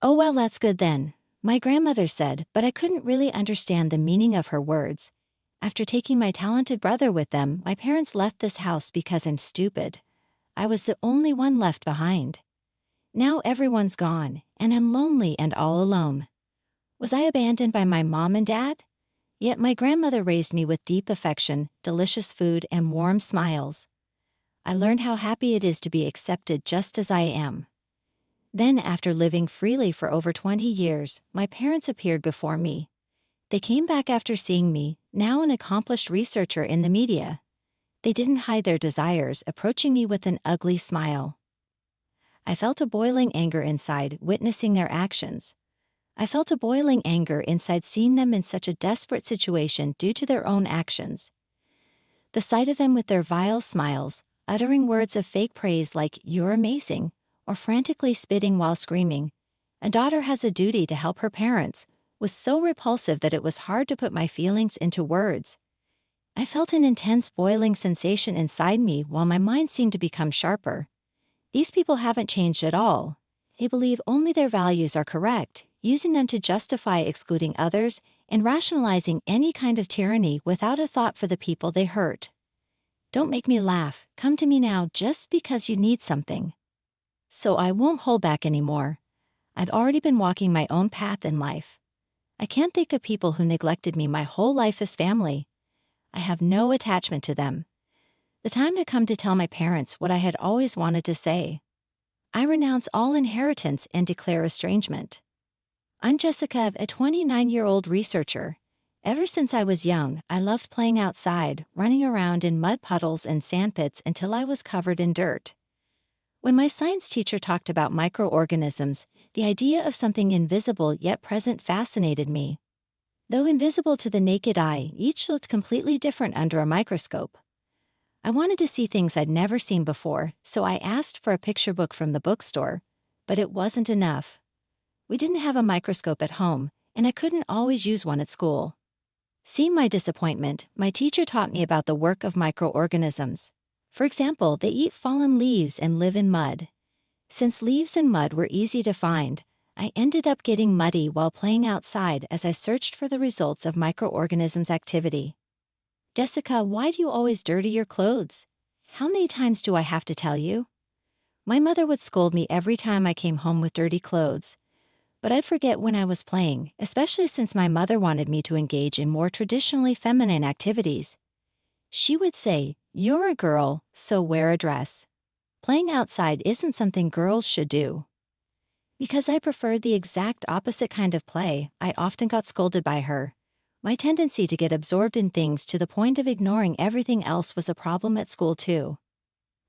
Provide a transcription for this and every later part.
"Oh well, that's good then," my grandmother said, but I couldn't really understand the meaning of her words. After taking my talented brother with them, my parents left this house because I'm stupid. I was the only one left behind. Now everyone's gone, and I'm lonely and all alone. Was I abandoned by my mom and dad? Yet my grandmother raised me with deep affection, delicious food, and warm smiles. I learned how happy it is to be accepted just as I am. Then, after living freely for over 20 years, my parents appeared before me. They came back after seeing me, now an accomplished researcher in the media. They didn't hide their desires, approaching me with an ugly smile. I felt a boiling anger inside, witnessing their actions. I felt a boiling anger inside seeing them in such a desperate situation due to their own actions. The sight of them with their vile smiles, uttering words of fake praise like, "You're amazing," or frantically spitting while screaming, "A daughter has a duty to help her parents," was so repulsive that it was hard to put my feelings into words. I felt an intense boiling sensation inside me while my mind seemed to become sharper. These people haven't changed at all. They believe only their values are correct, using them to justify excluding others and rationalizing any kind of tyranny without a thought for the people they hurt. Don't make me laugh, come to me now just because you need something. So I won't hold back anymore. I'd already been walking my own path in life. I can't think of people who neglected me my whole life as family. I have no attachment to them. The time had come to tell my parents what I had always wanted to say. I renounce all inheritance and declare estrangement. I'm Jessica, a 29-year-old researcher. Ever since I was young, I loved playing outside, running around in mud puddles and sandpits until I was covered in dirt. When my science teacher talked about microorganisms, the idea of something invisible yet present fascinated me. Though invisible to the naked eye, each looked completely different under a microscope. I wanted to see things I'd never seen before, so I asked for a picture book from the bookstore, but it wasn't enough. We didn't have a microscope at home, and I couldn't always use one at school. Seeing my disappointment, my teacher taught me about the work of microorganisms. For example, they eat fallen leaves and live in mud. Since leaves and mud were easy to find, I ended up getting muddy while playing outside as I searched for the results of microorganisms' activity. "Jessica, why do you always dirty your clothes? How many times do I have to tell you?" My mother would scold me every time I came home with dirty clothes. But I'd forget when I was playing, especially since my mother wanted me to engage in more traditionally feminine activities. She would say, "You're a girl, so wear a dress. Playing outside isn't something girls should do." Because I preferred the exact opposite kind of play, I often got scolded by her. My tendency to get absorbed in things to the point of ignoring everything else was a problem at school too.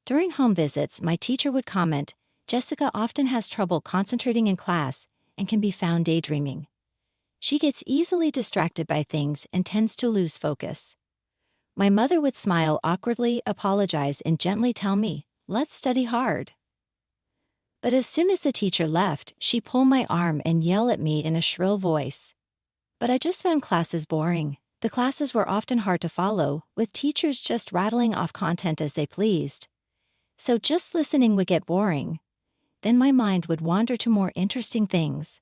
During home visits, my teacher would comment, "Jessica often has trouble concentrating in class and can be found daydreaming. She gets easily distracted by things and tends to lose focus." My mother would smile awkwardly, apologize, and gently tell me, "Let's study hard." But as soon as the teacher left, she'd pull my arm and yell at me in a shrill voice. But I just found classes boring. The classes were often hard to follow, with teachers just rattling off content as they pleased. So just listening would get boring. Then my mind would wander to more interesting things.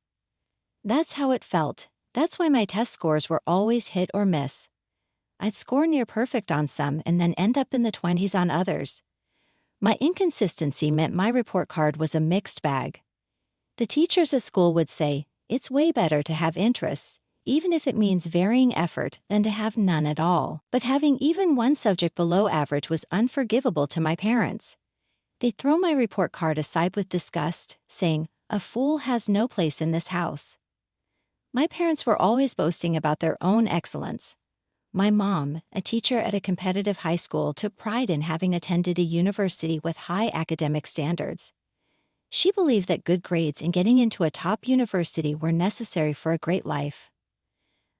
That's how it felt. That's why my test scores were always hit or miss. I'd score near perfect on some and then end up in the 20s on others. My inconsistency meant my report card was a mixed bag. The teachers at school would say, "It's way better to have interests, even if it means varying effort, than to have none at all." But having even one subject below average was unforgivable to my parents. They'd throw my report card aside with disgust, saying, "A fool has no place in this house." My parents were always boasting about their own excellence. My mom, a teacher at a competitive high school, took pride in having attended a university with high academic standards. She believed that good grades and getting into a top university were necessary for a great life.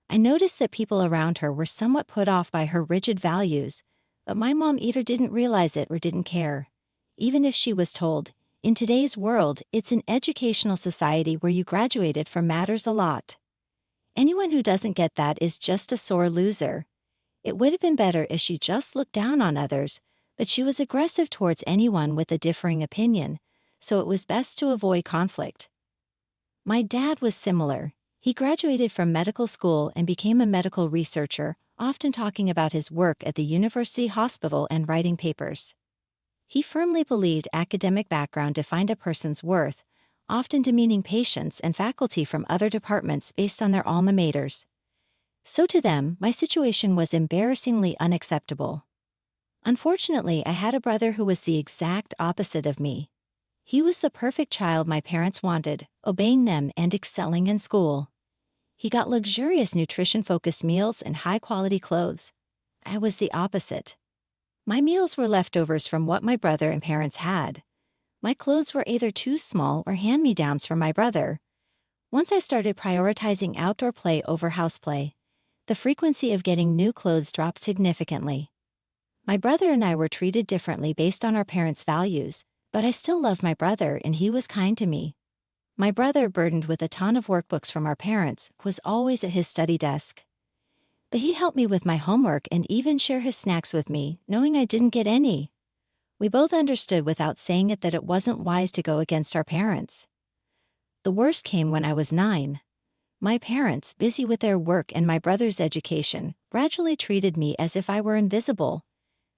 I noticed that people around her were somewhat put off by her rigid values, but my mom either didn't realize it or didn't care. Even if she was told, "In today's world, it's an educational society where you graduated from matters a lot. Anyone who doesn't get that is just a sore loser." It would have been better if she just looked down on others, but she was aggressive towards anyone with a differing opinion, so it was best to avoid conflict. My dad was similar. He graduated from medical school and became a medical researcher, often talking about his work at the university hospital and writing papers. He firmly believed academic background defined a person's worth, often demeaning patients and faculty from other departments based on their alma maters. So to them, my situation was embarrassingly unacceptable. Unfortunately, I had a brother who was the exact opposite of me. He was the perfect child my parents wanted, obeying them and excelling in school. He got luxurious nutrition-focused meals and high-quality clothes. I was the opposite. My meals were leftovers from what my brother and parents had. My clothes were either too small or hand-me-downs from my brother. Once I started prioritizing outdoor play over house play, the frequency of getting new clothes dropped significantly. My brother and I were treated differently based on our parents' values, but I still loved my brother and he was kind to me. My brother, burdened with a ton of workbooks from our parents, was always at his study desk. But he helped me with my homework and even share his snacks with me, knowing I didn't get any. We both understood without saying it that it wasn't wise to go against our parents. The worst came when I was 9. My parents, busy with their work and my brother's education, gradually treated me as if I were invisible.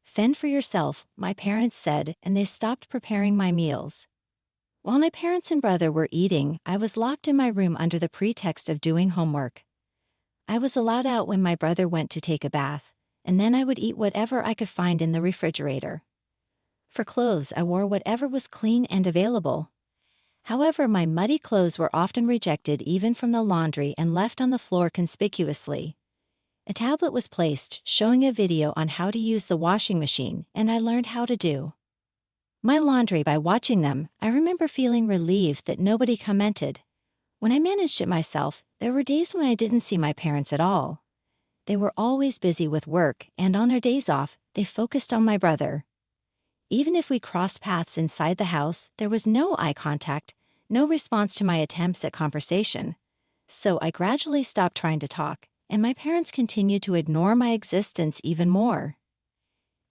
"Fend for yourself," my parents said, and they stopped preparing my meals. While my parents and brother were eating, I was locked in my room under the pretext of doing homework. I was allowed out when my brother went to take a bath, and then I would eat whatever I could find in the refrigerator. For clothes, I wore whatever was clean and available. However, my muddy clothes were often rejected even from the laundry and left on the floor conspicuously. A tablet was placed showing a video on how to use the washing machine, and I learned how to do my laundry by watching them. I remember feeling relieved that nobody commented. When I managed it myself, there were days when I didn't see my parents at all. They were always busy with work, and on their days off, they focused on my brother. Even if we crossed paths inside the house, there was no eye contact, no response to my attempts at conversation. So I gradually stopped trying to talk, and my parents continued to ignore my existence even more.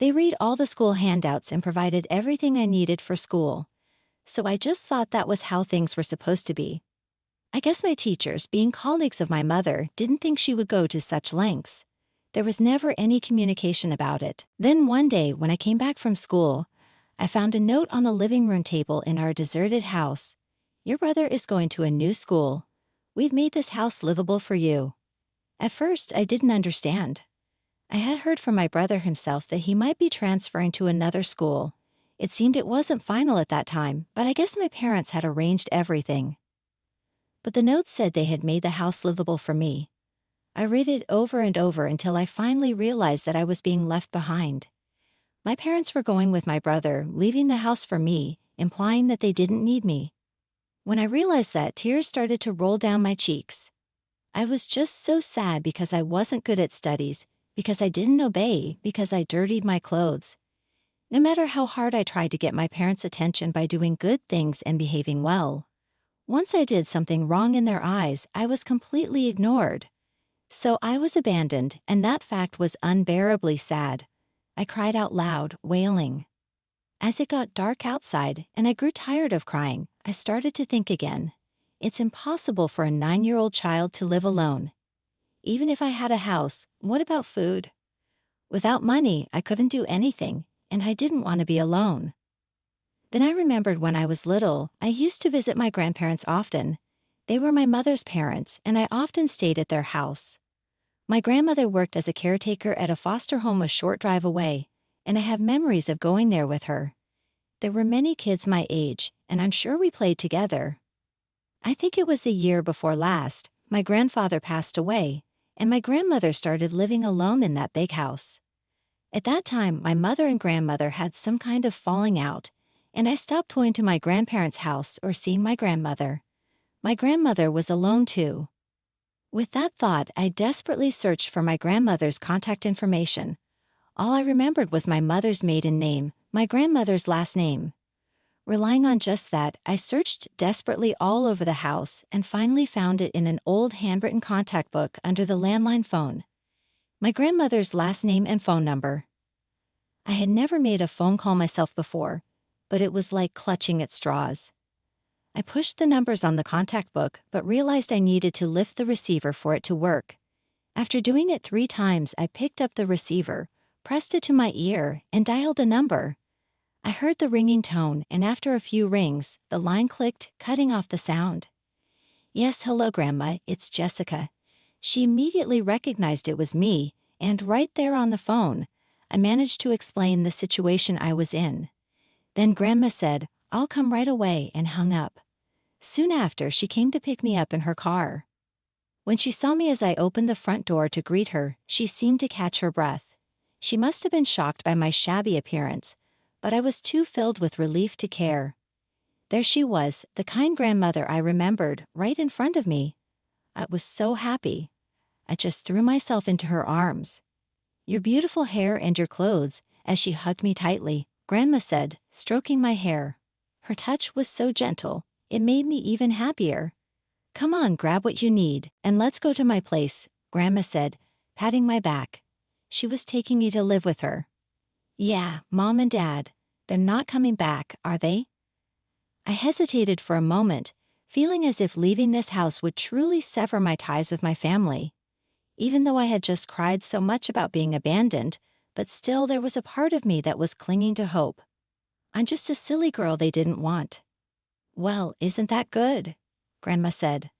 They read all the school handouts and provided everything I needed for school. So I just thought that was how things were supposed to be. I guess my teachers, being colleagues of my mother, didn't think she would go to such lengths. There was never any communication about it. Then one day, when I came back from school, I found a note on the living room table in our deserted house. "Your brother is going to a new school. We've made this house livable for you." At first, I didn't understand. I had heard from my brother himself that he might be transferring to another school. It seemed it wasn't final at that time, but I guess my parents had arranged everything. But the note said they had made the house livable for me. I read it over and over until I finally realized that I was being left behind. My parents were going with my brother, leaving the house for me, implying that they didn't need me. When I realized that, tears started to roll down my cheeks. I was just so sad because I wasn't good at studies, because I didn't obey, because I dirtied my clothes. No matter how hard I tried to get my parents' attention by doing good things and behaving well, once I did something wrong in their eyes, I was completely ignored. So I was abandoned, and that fact was unbearably sad. I cried out loud, wailing. As it got dark outside and I grew tired of crying, I started to think again. It's impossible for a 9-year-old child to live alone. Even if I had a house, what about food? Without money, I couldn't do anything, and I didn't want to be alone. Then I remembered when I was little, I used to visit my grandparents often. They were my mother's parents, and I often stayed at their house. My grandmother worked as a caretaker at a foster home a short drive away, and I have memories of going there with her. There were many kids my age, and I'm sure we played together. I think it was the year before last, my grandfather passed away, and my grandmother started living alone in that big house. At that time, my mother and grandmother had some kind of falling out, and I stopped going to my grandparents' house or seeing my grandmother. My grandmother was alone too. With that thought, I desperately searched for my grandmother's contact information. All I remembered was my mother's maiden name, my grandmother's last name. Relying on just that, I searched desperately all over the house and finally found it in an old handwritten contact book under the landline phone. My grandmother's last name and phone number. I had never made a phone call myself before, but it was like clutching at straws. I pushed the numbers on the contact book but realized I needed to lift the receiver for it to work. After doing it 3 times, I picked up the receiver, pressed it to my ear, and dialed a number. I heard the ringing tone, and after a few rings, the line clicked, cutting off the sound. "Yes, hello, Grandma, it's Jessica." She immediately recognized it was me, and right there on the phone, I managed to explain the situation I was in. Then Grandma said, "I'll come right away," and hung up. Soon after, she came to pick me up in her car. When she saw me as I opened the front door to greet her, she seemed to catch her breath. She must have been shocked by my shabby appearance, but I was too filled with relief to care. There she was, the kind grandmother I remembered, right in front of me. I was so happy. I just threw myself into her arms. "Your beautiful hair and your clothes," as she hugged me tightly, Grandma said, stroking my hair. Her touch was so gentle, it made me even happier. "Come on, grab what you need, and let's go to my place," Grandma said, patting my back. She was taking me to live with her. "Yeah, Mom and Dad, they're not coming back, are they?" I hesitated for a moment, feeling as if leaving this house would truly sever my ties with my family. Even though I had just cried so much about being abandoned, but still there was a part of me that was clinging to hope. I'm just a silly girl they didn't want. "Well, isn't that good?" Grandma said.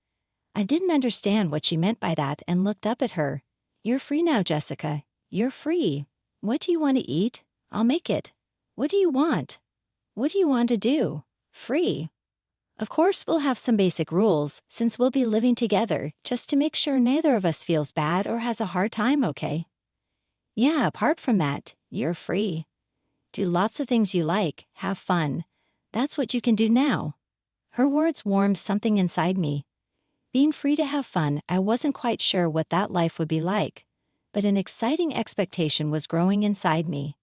I didn't understand what she meant by that and looked up at her. "You're free now, Jessica. You're free. What do you want to eat? I'll make it. What do you want? What do you want to do? Free. Of course, we'll have some basic rules, since we'll be living together, just to make sure neither of us feels bad or has a hard time, okay? Yeah, apart from that, you're free. Do lots of things you like, have fun. That's what you can do now." Her words warmed something inside me. Being free to have fun, I wasn't quite sure what that life would be like, but an exciting expectation was growing inside me.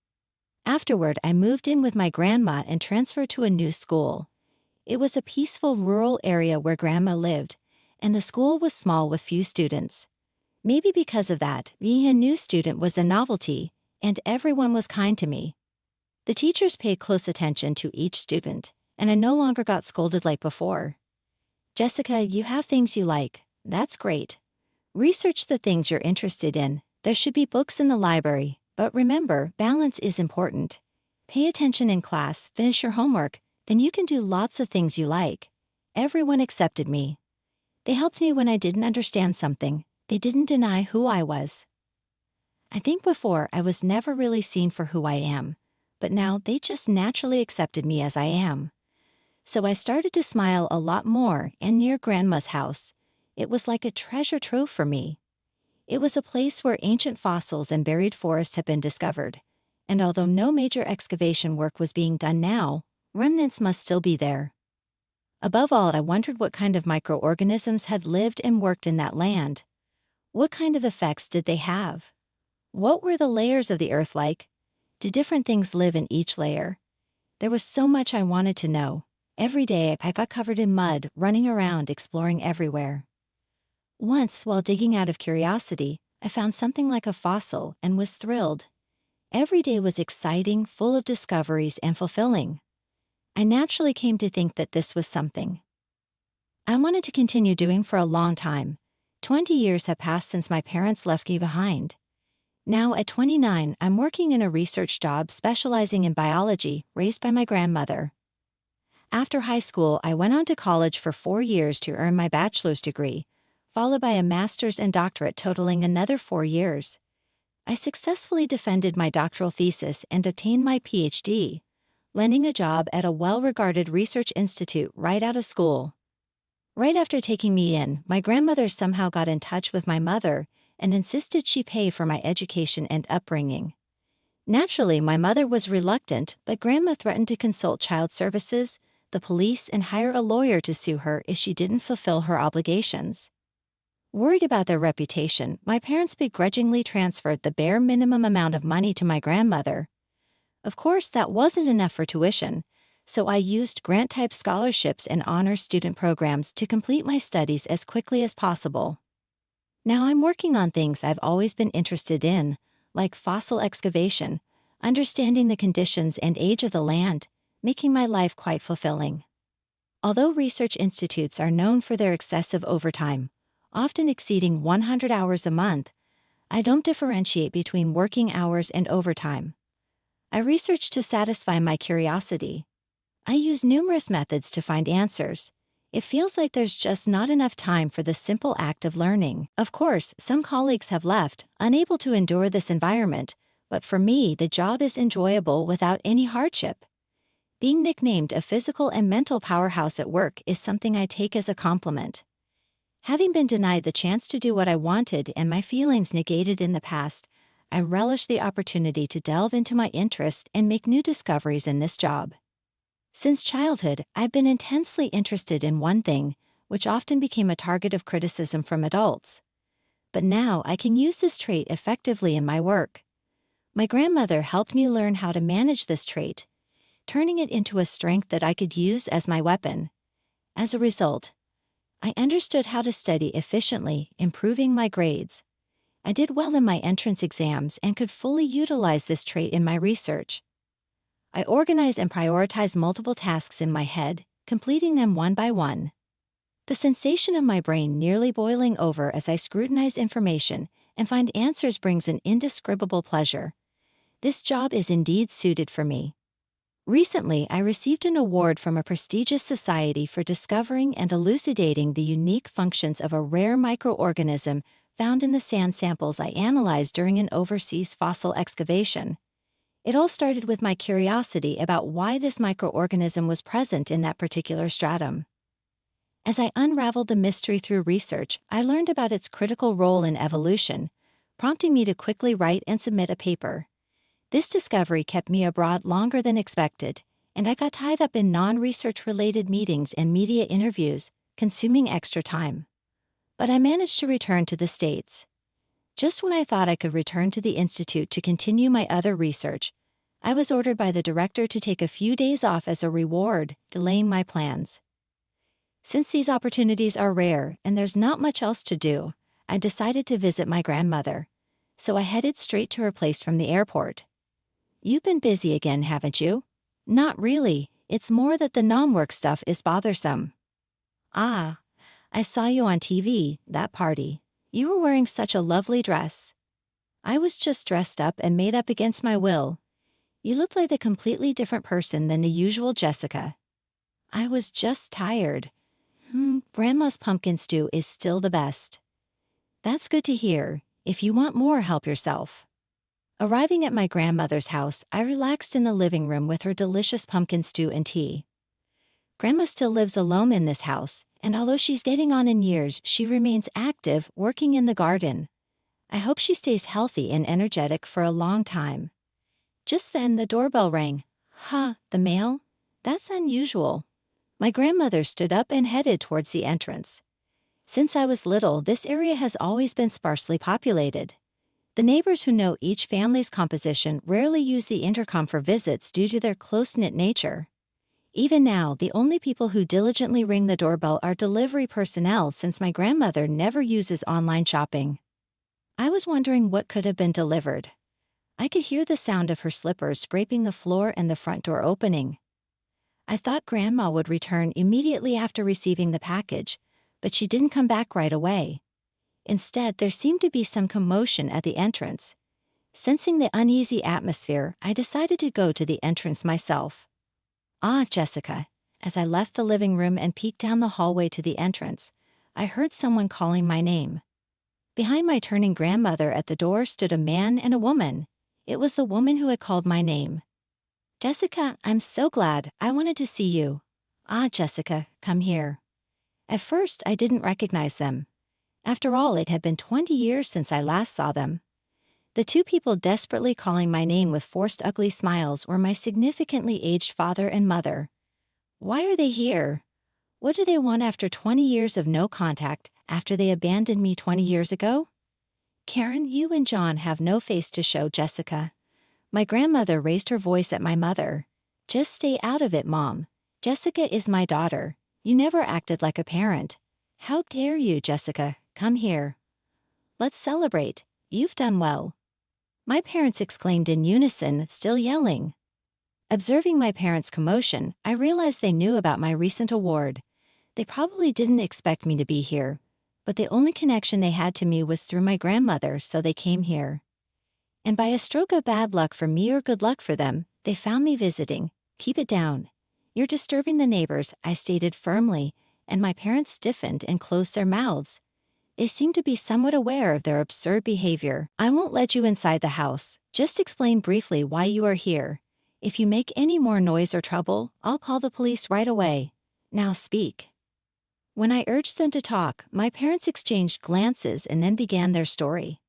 Afterward, I moved in with my grandma and transferred to a new school. It was a peaceful rural area where Grandma lived, and the school was small with few students. Maybe because of that, being a new student was a novelty, and everyone was kind to me. The teachers paid close attention to each student, and I no longer got scolded like before. "Jessica, you have things you like. That's great. Research the things you're interested in. There should be books in the library, but remember, balance is important. Pay attention in class, finish your homework, then you can do lots of things you like." Everyone accepted me. They helped me when I didn't understand something. They didn't deny who I was. I think before I was never really seen for who I am, but now they just naturally accepted me as I am. So I started to smile a lot more, and near Grandma's house, it was like a treasure trove for me. It was a place where ancient fossils and buried forests had been discovered, and although no major excavation work was being done now, remnants must still be there. Above all, I wondered what kind of microorganisms had lived and worked in that land. What kind of effects did they have? What were the layers of the earth like? Did different things live in each layer? There was so much I wanted to know. Every day I got covered in mud, running around, exploring everywhere. Once, while digging out of curiosity, I found something like a fossil and was thrilled. Every day was exciting, full of discoveries, and fulfilling. I naturally came to think that this was something I wanted to continue doing for a long time. 20 years have passed since my parents left me behind. Now, at 29, I'm working in a research job specializing in biology, raised by my grandmother. After high school, I went on to college for 4 years to earn my bachelor's degree, followed by a master's and doctorate totaling another 4 years. I successfully defended my doctoral thesis and obtained my PhD, landing a job at a well-regarded research institute right out of school. Right after taking me in, my grandmother somehow got in touch with my mother and insisted she pay for my education and upbringing. Naturally, my mother was reluctant, but Grandma threatened to consult child services, the police, and hire a lawyer to sue her if she didn't fulfill her obligations. Worried about their reputation, my parents begrudgingly transferred the bare minimum amount of money to my grandmother. Of course, that wasn't enough for tuition, so I used grant-type scholarships and honors student programs to complete my studies as quickly as possible. Now I'm working on things I've always been interested in, like fossil excavation, understanding the conditions and age of the land, making my life quite fulfilling. Although research institutes are known for their excessive overtime, often exceeding 100 hours a month, I don't differentiate between working hours and overtime. I research to satisfy my curiosity. I use numerous methods to find answers. It feels like there's just not enough time for the simple act of learning. Of course, some colleagues have left, unable to endure this environment, but for me, the job is enjoyable without any hardship. Being nicknamed a physical and mental powerhouse at work is something I take as a compliment. Having been denied the chance to do what I wanted and my feelings negated in the past, I relish the opportunity to delve into my interest and make new discoveries in this job. Since childhood, I've been intensely interested in one thing, which often became a target of criticism from adults. But now I can use this trait effectively in my work. My grandmother helped me learn how to manage this trait, turning it into a strength that I could use as my weapon. As a result, I understood how to study efficiently, improving my grades. I did well in my entrance exams and could fully utilize this trait in my research. I organize and prioritize multiple tasks in my head, completing them one by one. The sensation of my brain nearly boiling over as I scrutinize information and find answers brings an indescribable pleasure. This job is indeed suited for me. Recently, I received an award from a prestigious society for discovering and elucidating the unique functions of a rare microorganism found in the sand samples I analyzed during an overseas fossil excavation. It all started with my curiosity about why this microorganism was present in that particular stratum. As I unraveled the mystery through research, I learned about its critical role in evolution, prompting me to quickly write and submit a paper. This discovery kept me abroad longer than expected, and I got tied up in non-research-related meetings and media interviews, consuming extra time. But I managed to return to the States. Just when I thought I could return to the Institute to continue my other research, I was ordered by the director to take a few days off as a reward, delaying my plans. Since these opportunities are rare and there's not much else to do, I decided to visit my grandmother, so I headed straight to her place from the airport. You've been busy again, haven't you? Not really, it's more that the non-work stuff is bothersome. Ah, I saw you on TV, that party. You were wearing such a lovely dress. I was just dressed up and made up against my will. You looked like a completely different person than the usual Jessica. I was just tired. Grandma's pumpkin stew is still the best. That's good to hear. If you want more, help yourself. Arriving at my grandmother's house, I relaxed in the living room with her delicious pumpkin stew and tea. Grandma still lives alone in this house, and although she's getting on in years, she remains active, working in the garden. I hope she stays healthy and energetic for a long time. Just then, the doorbell rang. The mail? That's unusual. My grandmother stood up and headed towards the entrance. Since I was little, this area has always been sparsely populated. The neighbors who know each family's composition rarely use the intercom for visits due to their close-knit nature. Even now, the only people who diligently ring the doorbell are delivery personnel since my grandmother never uses online shopping. I was wondering what could have been delivered. I could hear the sound of her slippers scraping the floor and the front door opening. I thought Grandma would return immediately after receiving the package, but she didn't come back right away. Instead, there seemed to be some commotion at the entrance. Sensing the uneasy atmosphere, I decided to go to the entrance myself. Jessica. As I left the living room and peeked down the hallway to the entrance, I heard someone calling my name. Behind my turning grandmother at the door stood a man and a woman. It was the woman who had called my name. Jessica, I'm so glad. I wanted to see you. Jessica, come here. At first, I didn't recognize them. After all, it had been 20 years since I last saw them. The two people desperately calling my name with forced ugly smiles were my significantly aged father and mother. Why are they here? What do they want after 20 years of no contact, after they abandoned me 20 years ago? Karen, you and John have no face to show, Jessica. My grandmother raised her voice at my mother. Just stay out of it, Mom. Jessica is my daughter. You never acted like a parent. How dare you, Jessica? Come here. Let's celebrate. You've done well. My parents exclaimed in unison, still yelling. Observing my parents' commotion, I realized they knew about my recent award. They probably didn't expect me to be here, but the only connection they had to me was through my grandmother, so they came here. And by a stroke of bad luck for me or good luck for them, they found me visiting. Keep it down. You're disturbing the neighbors, I stated firmly, and my parents stiffened and closed their mouths. They seemed to be somewhat aware of their absurd behavior. I won't let you inside the house. Just explain briefly why you are here. If you make any more noise or trouble, I'll call the police right away. Now speak. When I urged them to talk, my parents exchanged glances and then began their story.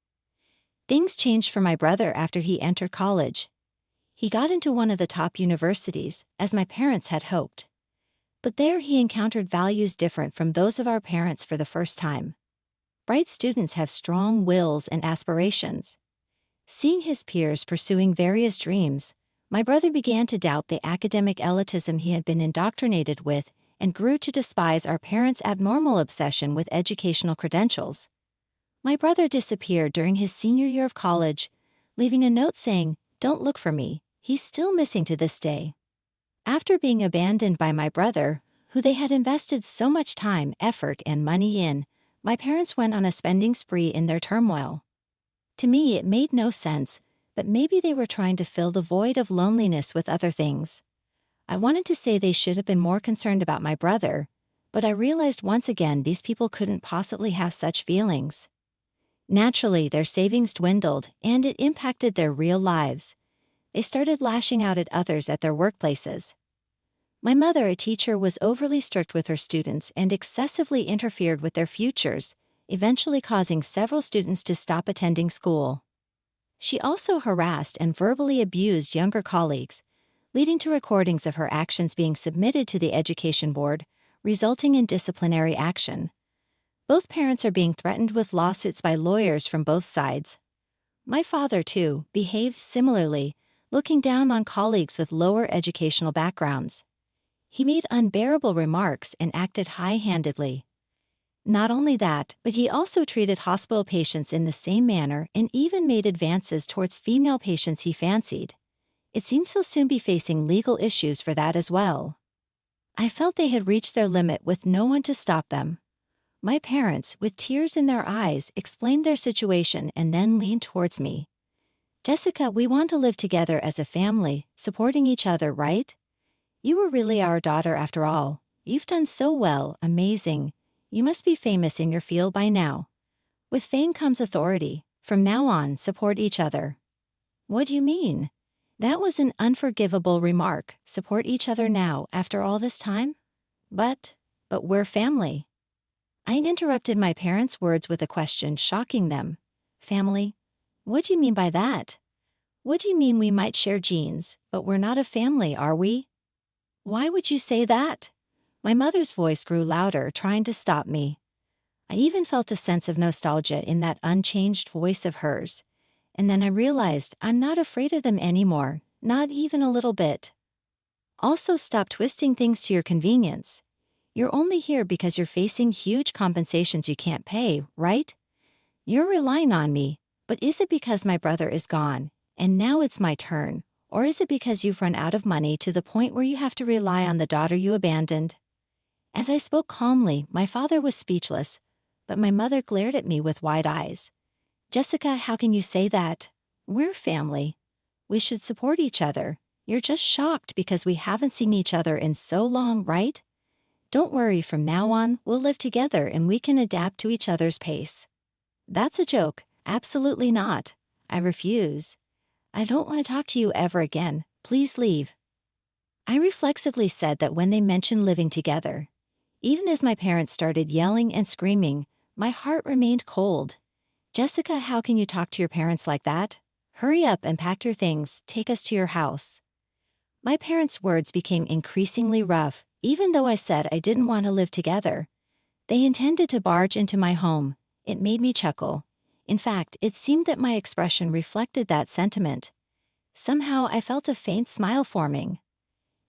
Things changed for my brother after he entered college. He got into one of the top universities, as my parents had hoped. But there he encountered values different from those of our parents for the first time. Bright students have strong wills and aspirations. Seeing his peers pursuing various dreams, my brother began to doubt the academic elitism he had been indoctrinated with and grew to despise our parents' abnormal obsession with educational credentials. My brother disappeared during his senior year of college, leaving a note saying, "Don't look for me." He's still missing to this day. After being abandoned by my brother, who they had invested so much time, effort, and money in, my parents went on a spending spree in their turmoil. To me, it made no sense, but maybe they were trying to fill the void of loneliness with other things. I wanted to say they should have been more concerned about my brother, but I realized once again these people couldn't possibly have such feelings. Naturally, their savings dwindled, and it impacted their real lives. They started lashing out at others at their workplaces. My mother, a teacher, was overly strict with her students and excessively interfered with their futures, eventually causing several students to stop attending school. She also harassed and verbally abused younger colleagues, leading to recordings of her actions being submitted to the education board, resulting in disciplinary action. Both parents are being threatened with lawsuits by lawyers from both sides. My father, too, behaved similarly, looking down on colleagues with lower educational backgrounds. He made unbearable remarks and acted high-handedly. Not only that, but he also treated hospital patients in the same manner and even made advances towards female patients he fancied. It seems he'll soon be facing legal issues for that as well. I felt they had reached their limit with no one to stop them. My parents, with tears in their eyes, explained their situation and then leaned towards me. "Jessica, we want to live together as a family, supporting each other, right? You were really our daughter after all. You've done so well, amazing. You must be famous in your field by now. With fame comes authority. From now on, support each other." What do you mean? That was an unforgivable remark. Support each other now, after all this time? But we're family. I interrupted my parents' words with a question, shocking them. Family? What do you mean by that? What do you mean we might share genes, but we're not a family, are we? Why would you say that? My mother's voice grew louder, trying to stop me. I even felt a sense of nostalgia in that unchanged voice of hers. And then I realized I'm not afraid of them anymore, not even a little bit. Also, stop twisting things to your convenience. You're only here because you're facing huge compensations you can't pay, right? You're relying on me, but is it because my brother is gone, and now it's my turn? Or is it because you've run out of money to the point where you have to rely on the daughter you abandoned? As I spoke calmly, my father was speechless, but my mother glared at me with wide eyes. "Jessica, how can you say that? We're family. We should support each other. You're just shocked because we haven't seen each other in so long, right? Don't worry, from now on, we'll live together and we can adapt to each other's pace." "That's a joke. Absolutely not. I refuse. I don't want to talk to you ever again. Please leave." I reflexively said that when they mentioned living together. Even as my parents started yelling and screaming, my heart remained cold. "Jessica, how can you talk to your parents like that? Hurry up and pack your things, take us to your house." My parents' words became increasingly rough, even though I said I didn't want to live together. They intended to barge into my home. It made me chuckle. In fact, it seemed that my expression reflected that sentiment. Somehow I felt a faint smile forming.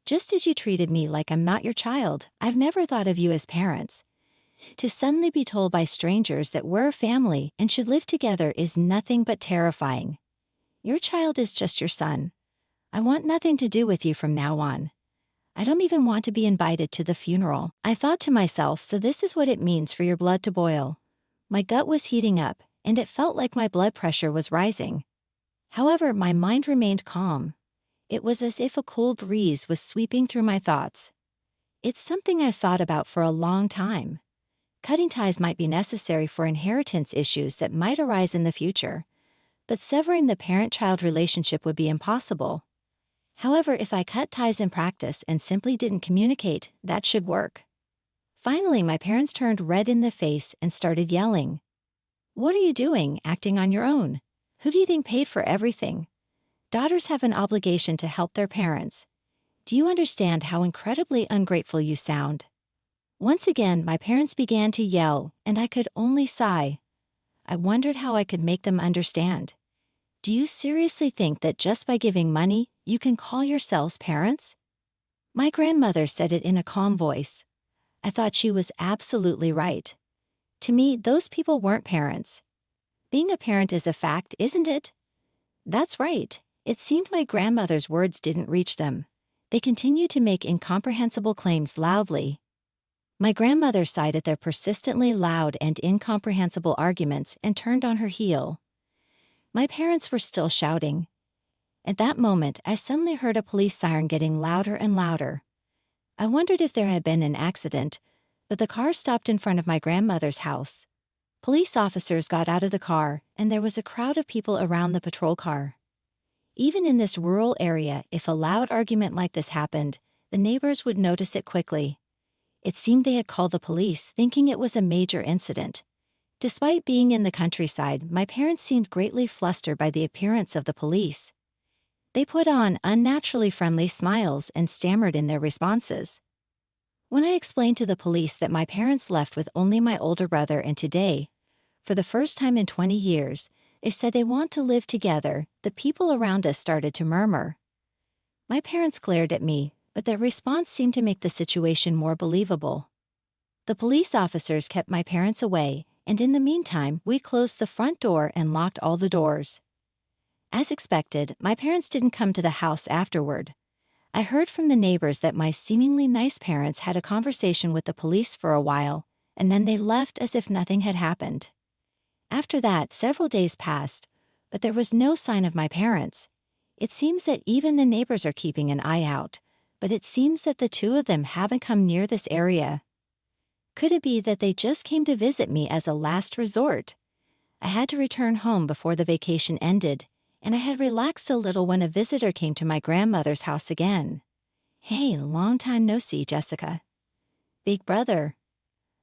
"Just as you treated me like I'm not your child, I've never thought of you as parents. To suddenly be told by strangers that we're a family and should live together is nothing but terrifying. Your child is just your son. I want nothing to do with you from now on. I don't even want to be invited to the funeral. I thought to myself, so this is what it means for your blood to boil. My gut was heating up, and it felt like my blood pressure was rising. However, my mind remained calm. It was as if a cool breeze was sweeping through my thoughts. It's something I've thought about for a long time. Cutting ties might be necessary for inheritance issues that might arise in the future, but severing the parent-child relationship would be impossible. However, if I cut ties in practice and simply didn't communicate, that should work. Finally, my parents turned red in the face and started yelling. "What are you doing, acting on your own? Who do you think paid for everything? Daughters have an obligation to help their parents. Do you understand how incredibly ungrateful you sound?" Once again, my parents began to yell, and I could only sigh. I wondered how I could make them understand. Do you seriously think that just by giving money, you can call yourselves parents? My grandmother said it in a calm voice. I thought she was absolutely right. To me, those people weren't parents. Being a parent is a fact, isn't it? That's right. It seemed my grandmother's words didn't reach them. They continued to make incomprehensible claims loudly. My grandmother sighed at their persistently loud and incomprehensible arguments and turned on her heel. My parents were still shouting. At that moment, I suddenly heard a police siren getting louder and louder. I wondered if there had been an accident, but the car stopped in front of my grandmother's house. Police officers got out of the car, and there was a crowd of people around the patrol car. Even in this rural area, if a loud argument like this happened, the neighbors would notice it quickly. It seemed they had called the police, thinking it was a major incident. Despite being in the countryside, my parents seemed greatly flustered by the appearance of the police. They put on unnaturally friendly smiles and stammered in their responses. When I explained to the police that my parents left with only my older brother and today, for the first time in 20 years, they said they want to live together, the people around us started to murmur. My parents glared at me, but their response seemed to make the situation more believable. The police officers kept my parents away, and in the meantime, we closed the front door and locked all the doors. As expected, my parents didn't come to the house afterward. I heard from the neighbors that my seemingly nice parents had a conversation with the police for a while, and then they left as if nothing had happened. After that, several days passed, but there was no sign of my parents. It seems that even the neighbors are keeping an eye out, but it seems that the two of them haven't come near this area. Could it be that they just came to visit me as a last resort? I had to return home before the vacation ended, and I had relaxed a little when a visitor came to my grandmother's house again. "Hey, long time no see, Jessica." "Big brother."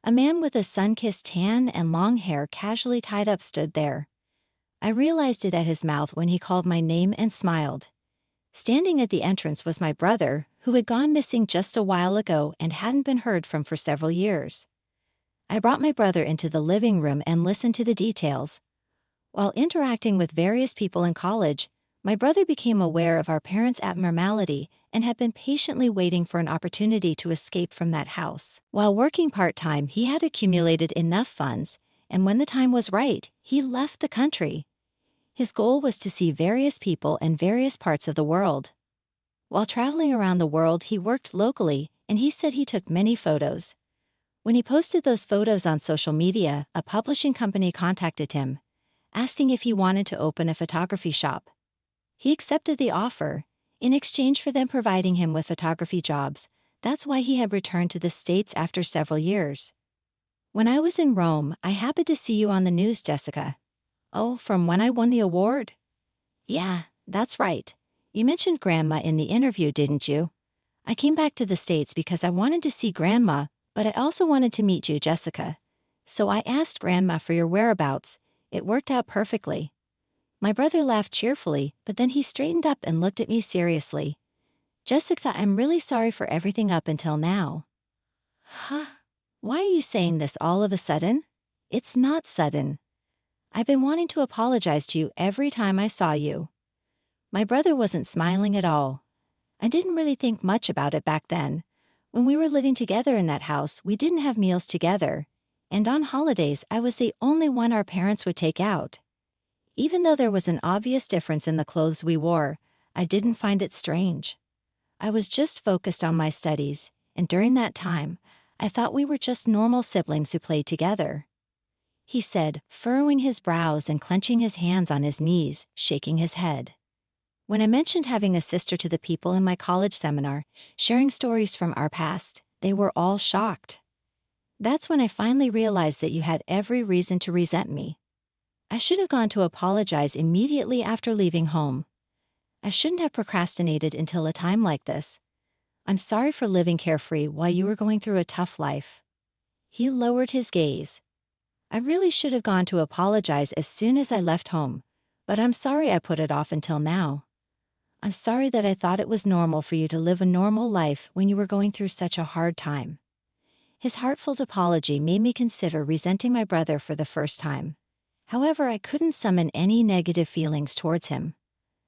A man with a sun-kissed tan and long hair casually tied up stood there. I realized it at his mouth when he called my name and smiled. Standing at the entrance was my brother, who had gone missing just a while ago and hadn't been heard from for several years. I brought my brother into the living room and listened to the details. While interacting with various people in college, my brother became aware of our parents' abnormality and had been patiently waiting for an opportunity to escape from that house. While working part-time, he had accumulated enough funds, and when the time was right, he left the country. His goal was to see various people in various parts of the world. While traveling around the world, he worked locally, and he said he took many photos. When he posted those photos on social media, a publishing company contacted him, asking if he wanted to open a photography shop. He accepted the offer, in exchange for them providing him with photography jobs. That's why he had returned to the States after several years. When I was in Rome, I happened to see you on the news, Jessica. Oh, from when I won the award? Yeah, that's right. You mentioned Grandma in the interview, didn't you? I came back to the States because I wanted to see Grandma, but I also wanted to meet you, Jessica. So I asked Grandma for your whereabouts. It worked out perfectly. My brother laughed cheerfully, but then he straightened up and looked at me seriously. Jessica, I'm really sorry for everything up until now. Huh? Why are you saying this all of a sudden? It's not sudden. I've been wanting to apologize to you every time I saw you. My brother wasn't smiling at all. I didn't really think much about it back then. When we were living together in that house, we didn't have meals together, and on holidays I was the only one our parents would take out. Even though there was an obvious difference in the clothes we wore, I didn't find it strange. I was just focused on my studies, and during that time, I thought we were just normal siblings who played together. He said, furrowing his brows and clenching his hands on his knees, shaking his head. When I mentioned having a sister to the people in my college seminar, sharing stories from our past, they were all shocked. That's when I finally realized that you had every reason to resent me. I should have gone to apologize immediately after leaving home. I shouldn't have procrastinated until a time like this. I'm sorry for living carefree while you were going through a tough life. He lowered his gaze. I really should have gone to apologize as soon as I left home, but I'm sorry I put it off until now. I'm sorry that I thought it was normal for you to live a normal life when you were going through such a hard time. His heartfelt apology made me consider resenting my brother for the first time. However, I couldn't summon any negative feelings towards him.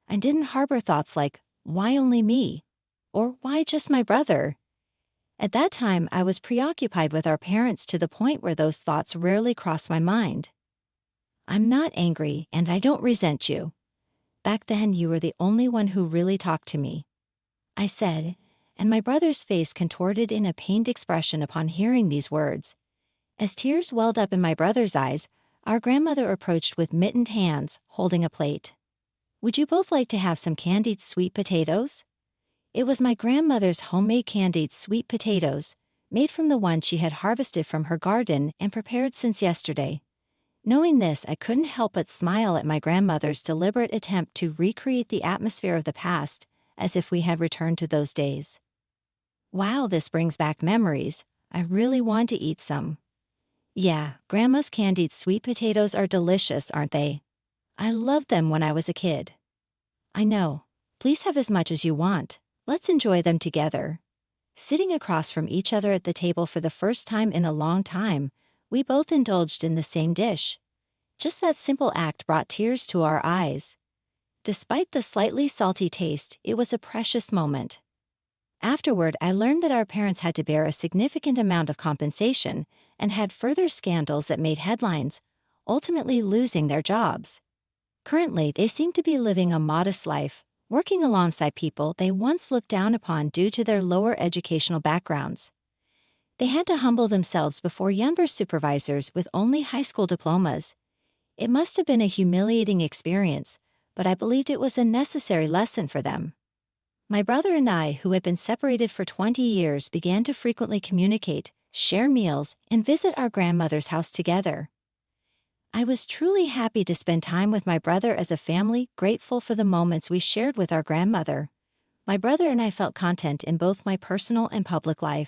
I didn't harbor thoughts like, why only me? Or why just my brother? At that time, I was preoccupied with our parents to the point where those thoughts rarely crossed my mind. I'm not angry, and I don't resent you. Back then, you were the only one who really talked to me, I said, and my brother's face contorted in a pained expression upon hearing these words. As tears welled up in my brother's eyes, our grandmother approached with mittened hands, holding a plate. Would you both like to have some candied sweet potatoes? It was my grandmother's homemade candied sweet potatoes, made from the ones she had harvested from her garden and prepared since yesterday. Knowing this, I couldn't help but smile at my grandmother's deliberate attempt to recreate the atmosphere of the past, as if we had returned to those days. Wow, this brings back memories. I really want to eat some. Yeah, Grandma's candied sweet potatoes are delicious, aren't they? I loved them when I was a kid. I know. Please have as much as you want. Let's enjoy them together. Sitting across from each other at the table for the first time in a long time, we both indulged in the same dish. Just that simple act brought tears to our eyes. Despite the slightly salty taste, it was a precious moment. Afterward, I learned that our parents had to bear a significant amount of compensation and had further scandals that made headlines, ultimately losing their jobs. Currently, they seem to be living a modest life, working alongside people they once looked down upon due to their lower educational backgrounds. They had to humble themselves before younger supervisors with only high school diplomas. It must have been a humiliating experience, but I believed it was a necessary lesson for them. My brother and I, who had been separated for 20 years, began to frequently communicate, share meals, and visit our grandmother's house together. I was truly happy to spend time with my brother as a family, grateful for the moments we shared with our grandmother. My brother and I felt content in both my personal and public life.